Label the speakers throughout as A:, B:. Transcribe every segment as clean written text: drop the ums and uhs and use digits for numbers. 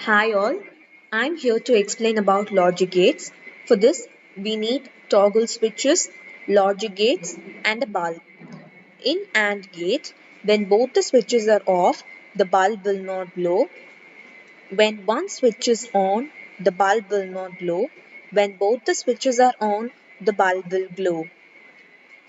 A: Hi all, I'm here to explain about logic gates. For this, we need toggle switches, logic gates and a bulb. In AND gate, when both the switches are off, the bulb will not glow. When one switch is on, the bulb will not glow. When both the switches are on, the bulb will glow.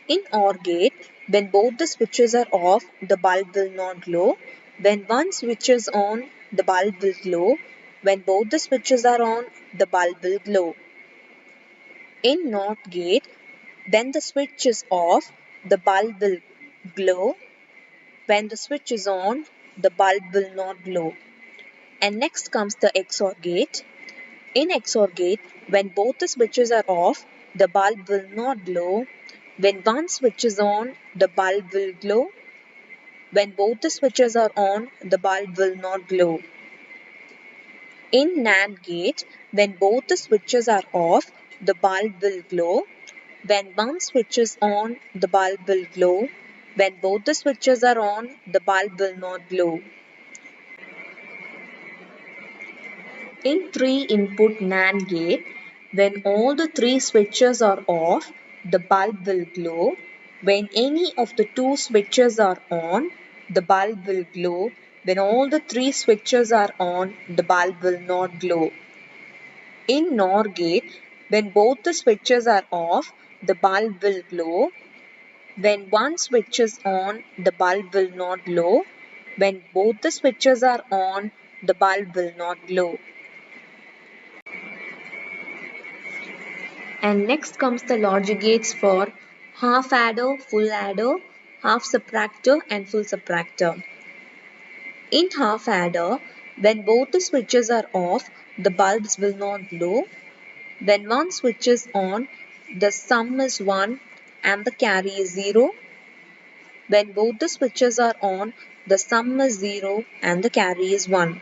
A: In OR gate, when both the switches are off, the bulb will not glow. When one switch is on, the bulb will glow. When both the switches are on, the bulb will glow. In NOT gate, when the switch is off, the bulb will glow. When the switch is on, the bulb will not glow. And next comes the XOR gate. In XOR gate, when both the switches are off, the bulb will not glow. When one switch is on, the bulb will glow. When both the switches are on, the bulb will not glow. In NAND gate, when both the switches are off, the bulb will glow. When one switch is on, the bulb will glow. When both the switches are on, the bulb will not glow. In 3-input NAND gate, when all the three switches are off, the bulb will glow. When any of the two switches are on, the bulb will glow. When all the three switches are on, the bulb will not glow. In NOR gate, when both the switches are off, the bulb will glow. When one switch is on, the bulb will not glow. When both the switches are on, the bulb will not glow. And next comes the logic gates for half adder, full adder, half subtractor and full subtractor. In half adder, when both the switches are off, the bulbs will not glow. When one switch is on, the sum is 1 and the carry is 0. When both the switches are on, the sum is 0 and the carry is 1.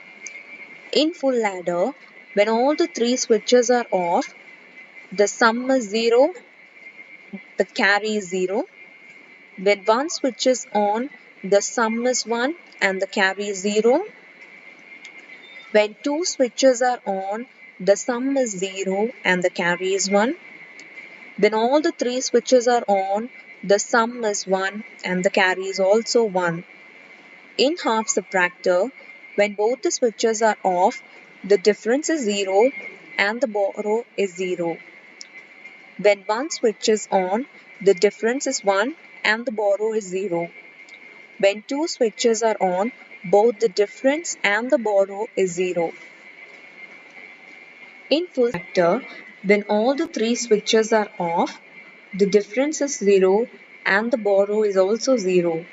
A: In full adder, when all the three switches are off, the sum is 0, the carry is 0. When one switch is on, the sum is 1 and the carry is 0. When two switches are on, the sum is 0 and the carry is 1. When all the three switches are on, the sum is 1 and the carry is also 1. In half subtractor, when both the switches are off, the difference is 0 and the borrow is 0. When one switch is on, the difference is 1 and the borrow is 0. When two switches are on, both the difference and the borrow is 0. In full factor, when all the three switches are off, the difference is 0 and the borrow is also 0.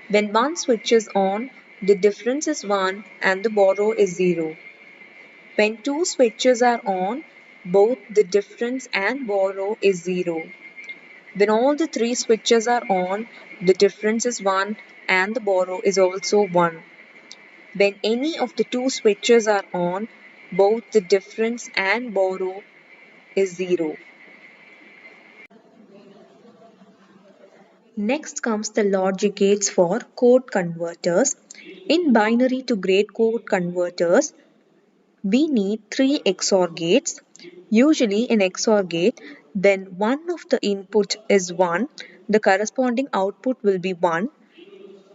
A: When one switch is on, the difference is 1 and the borrow is 0. When two switches are on, both the difference and borrow is 0. When all the three switches are on, the difference is 1 and the borrow is also 1. When any of the two switches are on, both the difference and borrow is 0. Next comes the logic gates for code converters. In binary to gray code converters, we need 3 XOR gates. Usually in XOR gate, when one of the input is 1, the corresponding output will be 1.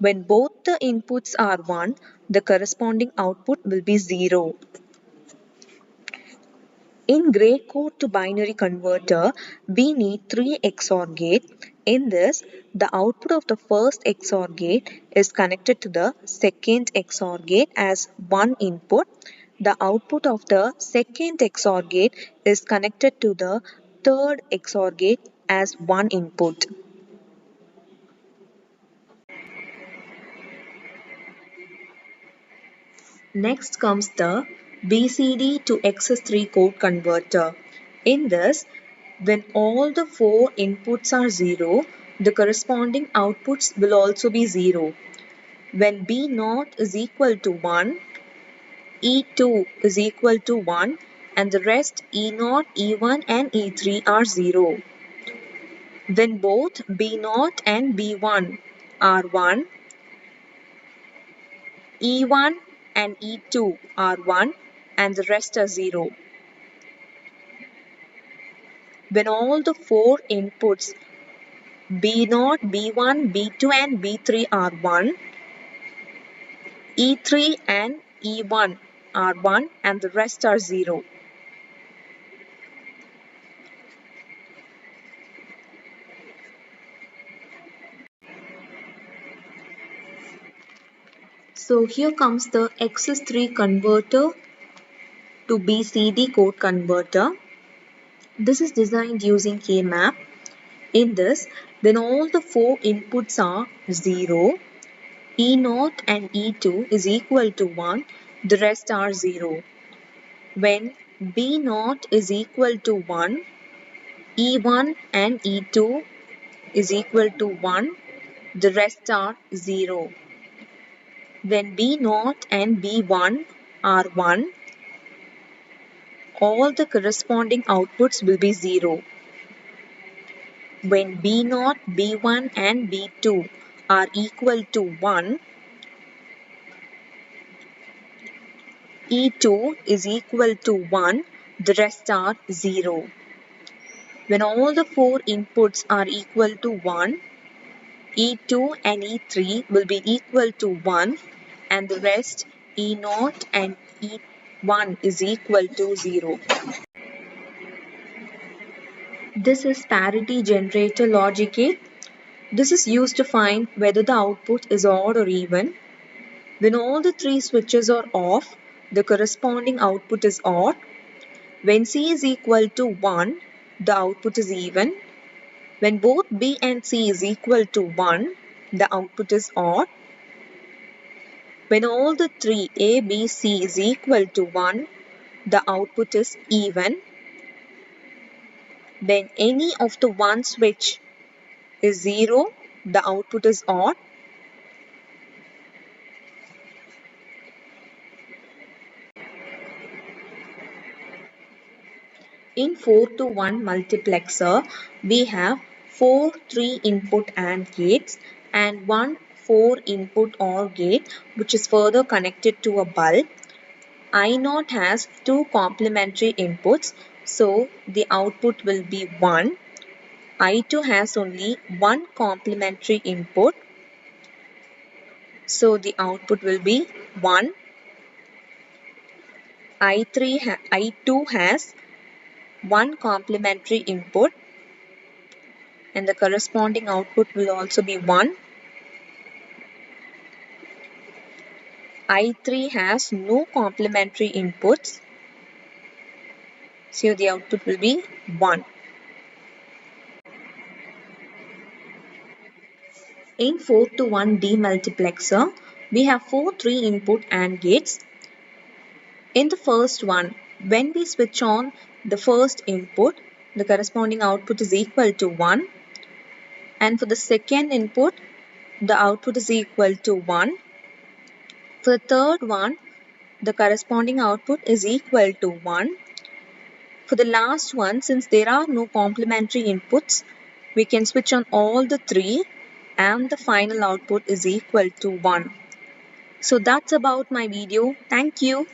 A: When both the inputs are 1, the corresponding output will be 0. In gray code to binary converter, we need 3 XOR gate. In this, the output of the first XOR gate is connected to the second XOR gate as one input. The output of the second XOR gate is connected to the third XOR gate as one input. Next comes the BCD to XS3 code converter. In this, when all the 4 inputs are 0, the corresponding outputs will also be 0. When B0 is equal to 1, E2 is equal to 1 and the rest E0, E1 and E3 are 0. When both B0 and B1 are 1, E1 and E2 are 1 and the rest are 0. When all the 4 inputs B0, B1, B2 and B3 are 1, E3 and E1 are 1 and the rest are 0. So here comes the XS3 converter to BCD code converter. This is designed using K-map. In this, when all the 4 inputs are 0, E0 and E2 is equal to 1, the rest are 0. When B0 is equal to 1, E1 and E2 is equal to 1, the rest are 0. When B0 and B1 are 1, all the corresponding outputs will be 0. When B0, B1 and B2 are equal to 1, E2 is equal to 1, the rest are 0. When all the 4 inputs are equal to 1, E2 and E3 will be equal to 1 and the rest E0 and E1 is equal to 0. This is parity generator logic gate. This is used to find whether the output is odd or even. When all the 3 switches are off, the corresponding output is odd. When C is equal to 1, the output is even. When both B and C is equal to 1, the output is odd. When all the 3 A, B, C is equal to 1, the output is even. When any of the one switch is 0, the output is odd. In 4 to 1 multiplexer, we have 4 3-input AND gates and one 4-input OR gate which is further connected to a bulb. I0 has 2 complementary inputs, so the output will be 1. I2 has only one complementary input, so the output will be 1. I2 has one complementary input and the corresponding output will also be 1. I3 has no complementary inputs, so the output will be 1. In 4 to 1 demultiplexer, we have 4 3-input AND gates. In the first one, when we switch on the first input, the corresponding output is equal to 1. And for the second input, the output is equal to 1. For the third one, the corresponding output is equal to 1. For the last one, since there are no complementary inputs, we can switch on all the 3 and the final output is equal to 1. So that's about my video. Thank you.